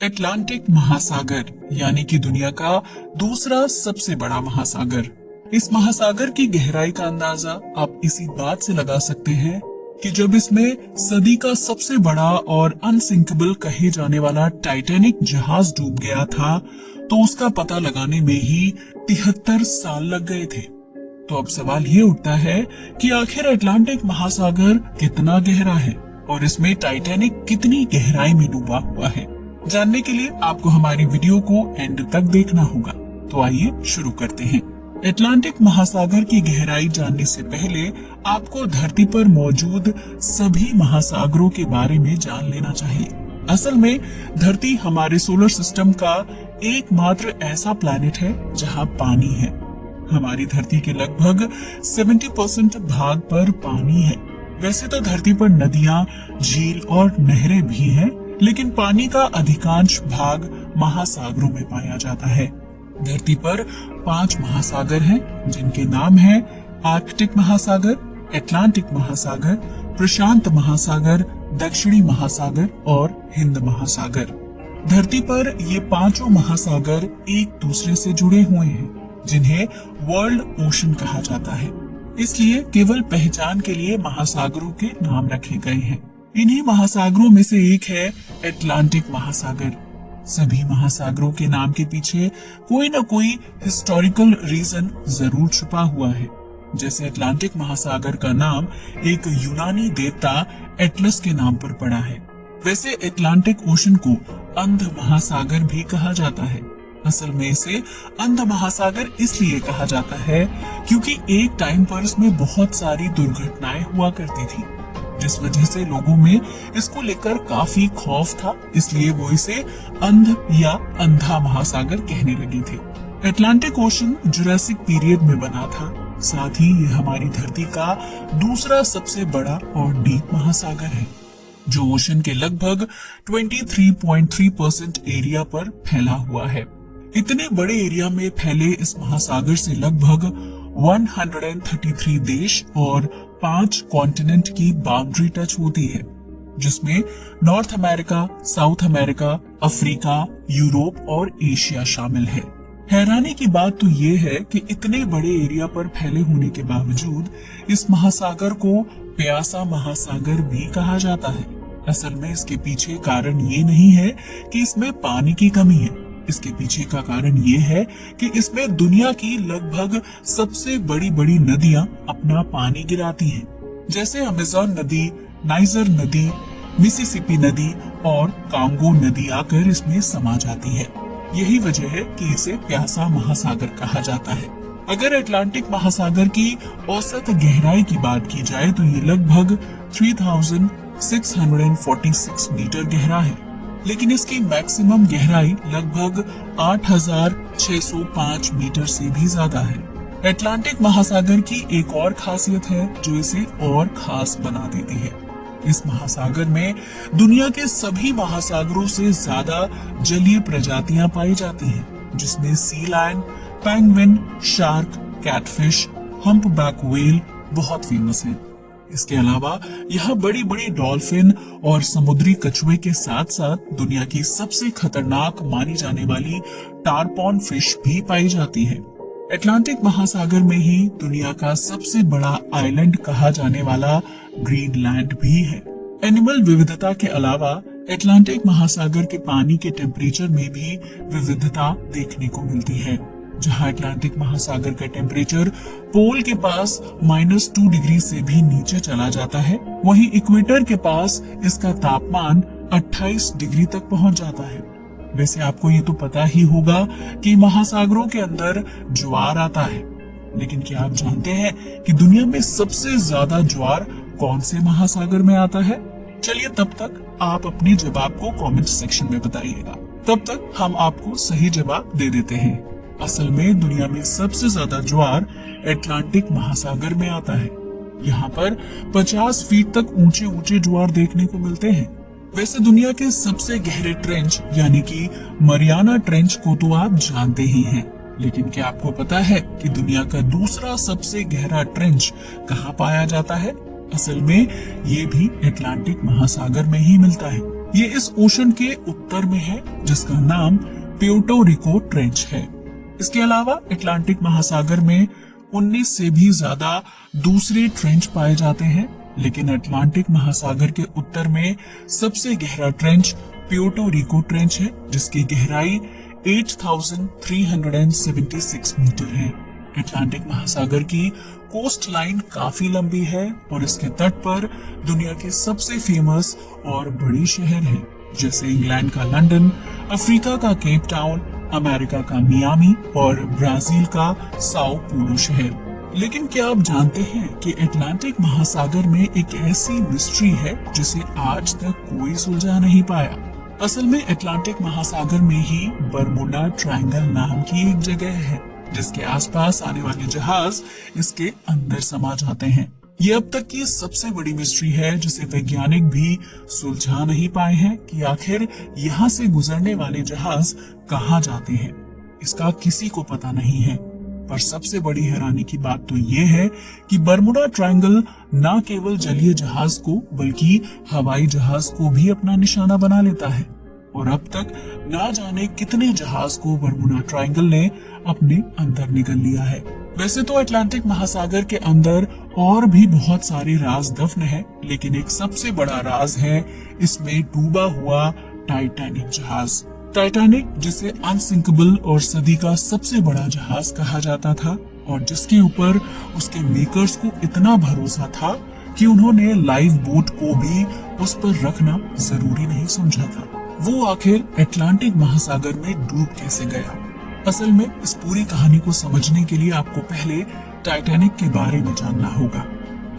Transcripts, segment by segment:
Atlantic महासागर यानी कि दुनिया का दूसरा सबसे बड़ा महासागर। इस महासागर की गहराई का अंदाजा आप इसी बात से लगा सकते हैं कि जब इसमें सदी का सबसे बड़ा और अनसिंकेबल कहे जाने वाला टाइटैनिक जहाज डूब गया था तो उसका पता लगाने में ही 73 साल लग गए थे। तो अब सवाल ये उठता है कि आखिर अटलांटिक महासागर कितना गहरा है और इसमें टाइटैनिक कितनी गहराई में डूबा हुआ है। जानने के लिए आपको हमारी वीडियो को एंड तक देखना होगा। तो आइए शुरू करते हैं। अटलांटिक महासागर की गहराई जानने से पहले आपको धरती पर मौजूद सभी महासागरों के बारे में जान लेना चाहिए। असल में धरती हमारे सोलर सिस्टम का एकमात्र ऐसा प्लैनेट है जहां पानी है। हमारी धरती के लगभग 70% भाग पर पानी है। वैसे तो धरती पर नदियां, झील और नहरें भी हैं, लेकिन पानी का अधिकांश भाग महासागरों में पाया जाता है। धरती पर 5 महासागर हैं, जिनके नाम हैं आर्कटिक महासागर, अटलांटिक महासागर, प्रशांत महासागर, दक्षिणी महासागर और हिंद महासागर। धरती पर ये पांचों महासागर एक दूसरे से जुड़े हुए हैं, जिन्हें वर्ल्ड ओशन कहा जाता है। इसलिए केवल पहचान के लिए महासागरों के नाम रखे गए हैं। इन्हीं महासागरों में से एक है अटलांटिक महासागर। सभी महासागरों के नाम के पीछे कोई न कोई हिस्टोरिकल रीजन जरूर छुपा हुआ है। जैसे अटलांटिक महासागर का नाम एक यूनानी देवता एटलस के नाम पर पड़ा है। वैसे अटलांटिक ओशन को अंध महासागर भी कहा जाता है। असल में इसे अंध महासागर इसलिए कहा जाता है क्योंकि एक टाइम पर इसमें बहुत सारी दुर्घटनाएं हुआ करती थी, जिस वजह से लोगों में इसको लेकर काफी खौफ था। इसलिए वो इसे अंध या अंधा महासागर कहने लगे थे। अटलांटिक ओशन जुरासिक पीरियड में बना था। साथ ही ये हमारी धरती का दूसरा सबसे बड़ा और डीप महासागर है, जो ओशन के लगभग 23.3% एरिया पर फैला हुआ है। इतने बड़े एरिया में फैले इस महासागर से लगभग 133 देश और 5 कॉन्टिनेंट की बाउंड्री टच होती है, जिसमें north America, south America, Africa, Europe और एशिया शामिल है। हैरानी की बात तो ये है कि इतने बड़े एरिया पर फैले होने के बावजूद इस महासागर को प्यासा महासागर भी कहा जाता है। असल में इसके पीछे कारण ये नहीं है कि इसमें पानी की कमी है। इसके पीछे का कारण ये है कि इसमें दुनिया की लगभग सबसे बड़ी बड़ी नदियां अपना पानी गिराती हैं, जैसे अमेज़न नदी, नाइजर नदी, मिसिसिपी नदी और कांगो नदी आकर इसमें समा जाती है। यही वजह है कि इसे प्यासा महासागर कहा जाता है। अगर अटलांटिक महासागर की औसत गहराई की बात की जाए तो ये लगभग 3646 मीटर गहरा है, लेकिन इसकी मैक्सिमम गहराई लगभग 8605 मीटर से भी ज्यादा है। अटलांटिक महासागर की एक और खासियत है जो इसे और खास बना देती है। इस महासागर में दुनिया के सभी महासागरों से ज्यादा जलीय प्रजातियां पाई जाती हैं, जिसमें sea lion, penguin, shark, catfish, humpback whale बहुत फेमस हैं। इसके अलावा यहाँ बड़ी बड़ी डॉल्फिन और समुद्री कछुए के साथ साथ दुनिया की सबसे खतरनाक मानी जाने वाली टारपॉन फिश भी पाई जाती है। अटलांटिक महासागर में ही दुनिया का सबसे बड़ा आइलैंड कहा जाने वाला ग्रीनलैंड भी है। एनिमल विविधता के अलावा अटलांटिक महासागर के पानी के टेम्परेचर में भी विविधता देखने को मिलती है। जहां अटलांटिक महासागर का टेम्परेचर पोल के पास -2 डिग्री से भी नीचे चला जाता है, वहीं इक्वेटर के पास इसका तापमान 28 डिग्री तक पहुंच जाता है। वैसे आपको ये तो पता ही होगा कि महासागरों के अंदर ज्वार आता है, लेकिन क्या आप जानते हैं कि दुनिया में सबसे ज्यादा ज्वार कौन से महासागर में आता है? चलिए तब तक आप अपने जवाब को कमेंट सेक्शन में बताइएगा। तब तक हम आपको सही जवाब दे देते हैं। असल में दुनिया में सबसे ज्यादा ज्वार अटलांटिक महासागर में आता है। यहाँ पर 50 फीट तक ऊंचे ऊंचे ज्वार देखने को मिलते हैं। वैसे दुनिया के सबसे गहरे ट्रेंच यानी कि मरियाना ट्रेंच को तो आप जानते ही हैं, लेकिन क्या आपको पता है कि दुनिया का दूसरा सबसे गहरा ट्रेंच कहाँ पाया जाता है? असल में ये भी अटलांटिक महासागर में ही मिलता है। ये इस ओशन के उत्तर में है, जिसका नाम प्यूर्टो रिको ट्रेंच है। इसके अलावा अटलांटिक महासागर में 19 से भी ज्यादा दूसरे ट्रेंच पाए जाते हैं, लेकिन अटलांटिक महासागर के उत्तर में सबसे गहरा ट्रेंच प्यूर्टो रिको ट्रेंच है, जिसकी गहराई 8,376 मीटर है। अटलांटिक महासागर की कोस्ट लाइन काफी लंबी है और इसके तट पर दुनिया के सबसे फेमस और बड़ी शहर हैं, जैसे इंग्लैंड का लंदन, अफ्रीका का केप टाउन, अमेरिका का मियामी और ब्राजील का साओ पोलो शहर। लेकिन क्या आप जानते हैं कि अटलांटिक महासागर में एक ऐसी मिस्ट्री है जिसे आज तक कोई सुलझा नहीं पाया। असल में अटलांटिक महासागर में ही बरमुडा ट्रायंगल नाम की एक जगह है, जिसके आसपास आने वाले जहाज इसके अंदर समा जाते हैं। ये अब तक की सबसे बड़ी मिस्ट्री है, जिसे वैज्ञानिक भी सुलझा नहीं पाए हैं कि आखिर यहाँ से गुजरने वाले जहाज कहाँ जाते हैं। इसका किसी को पता नहीं है। पर सबसे बड़ी हैरानी की बात तो ये है कि बरमुडा ट्रायंगल न केवल जलीय जहाज को बल्कि हवाई जहाज को भी अपना निशाना बना लेता है, और अब तक ना जाने कितने जहाज को बरमुडा ट्रायंगल ने अपने अंदर निगल लिया है। वैसे तो अटलांटिक महासागर के अंदर और भी बहुत सारे राज दफन है, लेकिन एक सबसे बड़ा राज है इसमें डूबा हुआ टाइटैनिक जहाज। टाइटैनिक, जिसे अनसिंकेबल और सदी का सबसे बड़ा जहाज कहा जाता था, और जिसके ऊपर उसके मेकर्स को इतना भरोसा था कि उन्होंने लाइव बोट को भी उस पर रखना जरूरी नहीं समझा था, वो आखिर अटलांटिक महासागर में डूब कैसे गया। असल में इस पूरी कहानी को समझने के लिए आपको पहले टाइटैनिक के बारे में जानना होगा।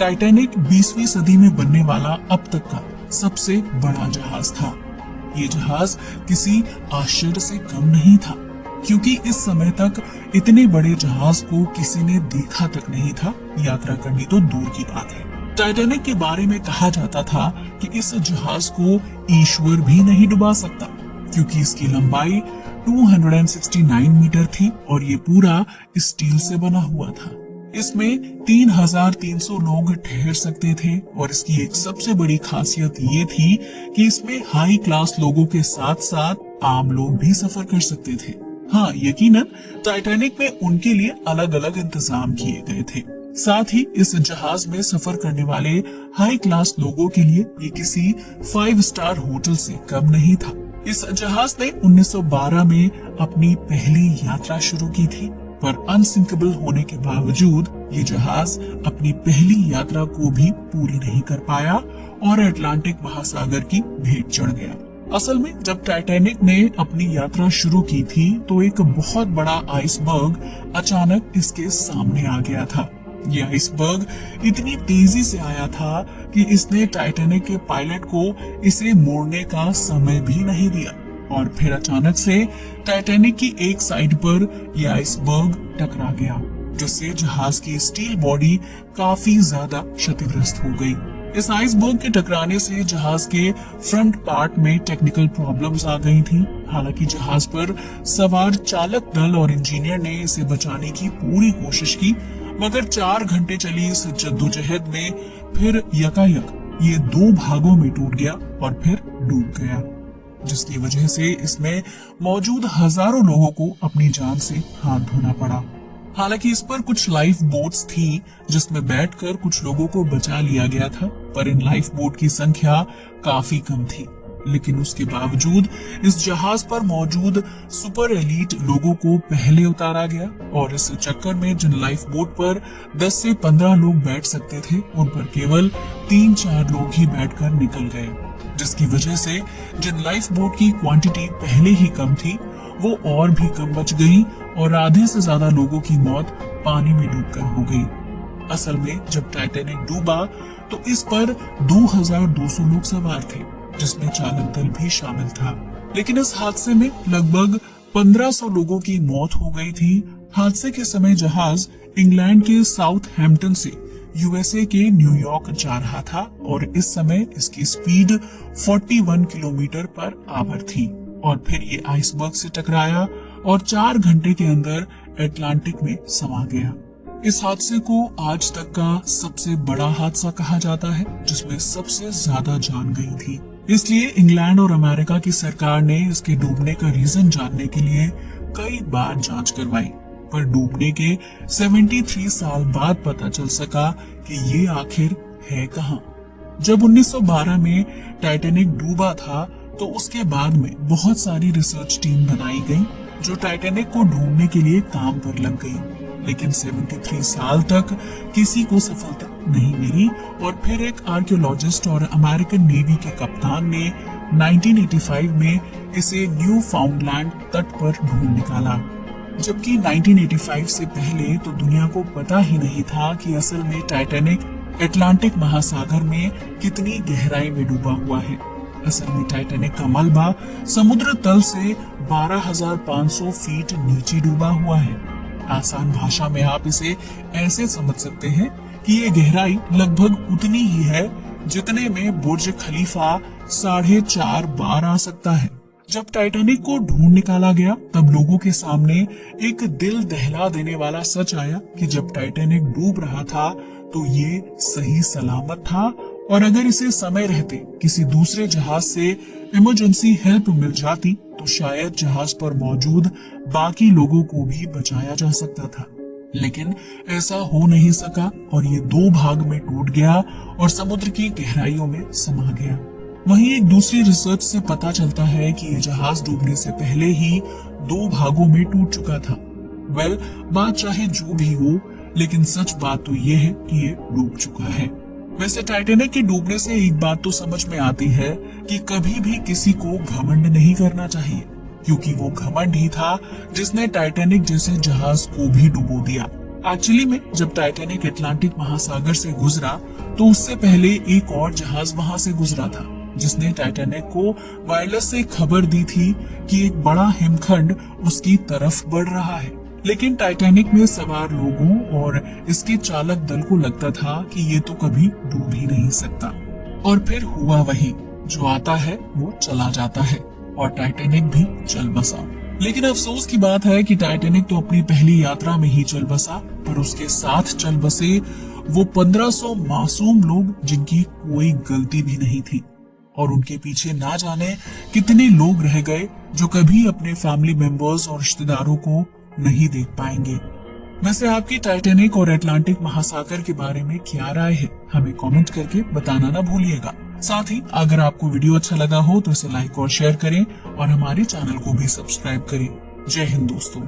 टाइटैनिक 20वीं सदी में बनने वाला अब तक का सबसे बड़ा जहाज था। ये जहाज किसी आश्चर्य से कम नहीं था, क्योंकि इस समय तक इतने बड़े जहाज को किसी ने देखा तक नहीं था, यात्रा करनी तो दूर की बात है। टाइटैनिक के बारे में कहा जाता था कि इस जहाज को ईश्वर भी नहीं डुबा सकता, क्योंकि इसकी लंबाई 269 मीटर थी और ये पूरा स्टील से बना हुआ था। इसमें 3,300 लोग ठहर सकते थे, और इसकी एक सबसे बड़ी खासियत ये थी कि इसमें हाई क्लास लोगों के साथ साथ आम लोग भी सफर कर सकते थे। हाँ, यकीनन टाइटैनिक में उनके लिए अलग अलग इंतजाम किए गए थे। साथ ही इस जहाज में सफर करने वाले हाई क्लास लोगों के लिए ये किसी 5 स्टार होटल से कम नहीं था। इस जहाज ने 1912 में अपनी पहली यात्रा शुरू की थी, पर अनसिंकेबल होने के बावजूद ये जहाज अपनी पहली यात्रा को भी पूरी नहीं कर पाया और अटलांटिक महासागर की भेंट चढ़ गया। असल में जब टाइटैनिक ने अपनी यात्रा शुरू की थी तो एक बहुत बड़ा आइसबर्ग अचानक इसके सामने आ गया था। ये आइसबर्ग इतनी तेजी से आया था कि इसने टाइटैनिक के पायलट को इसे मोड़ने का समय भी नहीं दिया, और फिर अचानक से टाइटैनिक की एक साइड पर यह आइसबर्ग टकरा गया, जिससे जहाज की स्टील बॉडी काफी ज्यादा क्षतिग्रस्त हो गई। इस आइसबर्ग के टकराने से जहाज के फ्रंट पार्ट में टेक्निकल प्रॉब्लम्स आ गई थी। हालांकि जहाज पर सवार चालक दल और इंजीनियर ने इसे बचाने की पूरी कोशिश की, मगर 4 घंटे चली इस जद्दोजहद में फिर यकायक ये 2 भागों में टूट गया और फिर डूब गया, जिसकी वजह से इसमें मौजूद हजारों लोगों को अपनी जान से हाथ धोना पड़ा। हालांकि इस पर कुछ लाइफ बोट्स थी जिसमें बैठकर कुछ लोगों को बचा लिया गया था, पर इन लाइफ बोट की संख्या काफी कम थी। लेकिन उसके बावजूद इस जहाज पर मौजूद सुपर एलीट लोगों को पहले उतारा गया, और इस चक्कर में जिन लाइफ बोट पर 10 से 15 लोग बैठ सकते थे, उन पर केवल 3-4 लोग ही बैठकर निकल गए, जिसकी वजह से जिन लाइफ बोट की क्वांटिटी पहले ही कम थी वो और भी कम बच गई, और आधे से ज्यादा लोगों की मौत पानी में डूबकर हो गई। असल में जब टाइटैनिक डूबा तो इस पर 2200 लोग सवार थे, जिसमें चालक दल भी शामिल था। लेकिन इस हादसे में लगभग 1500 लोगों की मौत हो गई थी। हादसे के समय जहाज इंग्लैंड के साउथहैम्पटन से यूएसए के न्यूयॉर्क जा रहा था, और इस समय इसकी स्पीड 41 किलोमीटर पर आवर थी, और फिर ये आइसबर्ग से टकराया और 4 घंटे के अंदर अटलांटिक में समा गया। इस हादसे को आज तक का सबसे बड़ा हादसा कहा जाता है, जिसमें सबसे ज्यादा जान गई थी। इसलिए इंग्लैंड और अमेरिका की सरकार ने इसके डूबने का रीजन जानने के लिए कई बार जांच करवाई, पर डूबने के 73 साल बाद पता चल सका कि ये आखिर है कहां। जब 1912 में टाइटैनिक डूबा था तो उसके बाद में बहुत सारी रिसर्च टीम बनाई गई जो टाइटैनिक को ढूंढने के लिए काम पर लग गई, लेकिन 73 साल तक किसी को सफलता नहीं मिली। और फिर एक आर्कियोलॉजिस्ट और अमेरिकन नेवी के कप्तान ने 1985 में इसे न्यू फाउंडलैंड तट पर ढूंढ निकाला, जबकि 1985 से पहले तो दुनिया को पता ही नहीं था कि असल में टाइटैनिक अटलांटिक महासागर में कितनी गहराई में डूबा हुआ है। असल में टाइटैनिक का मलबा समुद्र तल से 12,500 फीट नीचे डूबा हुआ है। आसान भाषा में आप इसे ऐसे समझ सकते हैं कि ये गहराई लगभग उतनी ही है जितने में बुर्ज खलीफा 4.5 बार आ सकता है। जब टाइटैनिक को ढूंढ निकाला गया तब लोगों के सामने एक दिल दहला देने वाला सच आया कि जब टाइटैनिक डूब रहा था तो ये सही सलामत था, और अगर इसे समय रहते किसी दूसरे जहाज से इमरजेंसी हेल्प मिल जाती तो शायद जहाज पर मौजूद बाकी लोगों को भी बचाया जा सकता था। लेकिन ऐसा हो नहीं सका और ये 2 भाग में टूट गया और समुद्र की गहराइयों में समा गया। वहीं एक दूसरी रिसर्च से पता चलता है कि ये जहाज डूबने से पहले ही 2 भागों में टूट चुका था। बात चाहे जो भी हो, लेकिन सच बात तो ये है कि ये डूब चुका है। वैसे टाइटैनिक के डूबने से एक बात तो समझ में आती है कि कभी भी किसी को घमंड नहीं करना चाहिए, क्योंकि वो घमंड ही था जिसने टाइटैनिक जैसे जहाज को भी डुबो दिया। एक्चुअली में जब टाइटैनिक अटलांटिक महासागर से गुजरा तो उससे पहले एक और जहाज वहां से गुजरा था, जिसने टाइटैनिक को वायरलेस से खबर दी थी कि एक बड़ा हिमखंड उसकी तरफ बढ़ रहा है। लेकिन टाइटैनिक में सवार लोगों और इसके चालक दल को लगता था कि ये तो कभी डूब ही नहीं सकता। और फिर हुआ वही, जो आता है वो चला जाता है, और टाइटैनिक भी चल बसा। लेकिन अफसोस की बात है कि टाइटैनिक तो अपनी पहली यात्रा में ही चल बसा, पर उसके साथ चल बसे वो 1500 मासूम लोग जिनकी कोई गलती भी नहीं थी, और उनके पीछे ना जाने कितने लोग रह गए जो कभी अपने फैमिली मेंबर्स और रिश्तेदारों को नहीं देख पाएंगे। वैसे आपकी टाइटैनिक और अटलांटिक महासागर के बारे में क्या राय है, हमें कमेंट करके बताना ना भूलिएगा। साथ ही अगर आपको वीडियो अच्छा लगा हो तो इसे लाइक और शेयर करें और हमारे चैनल को भी सब्सक्राइब करें। जय हिंद दोस्तों।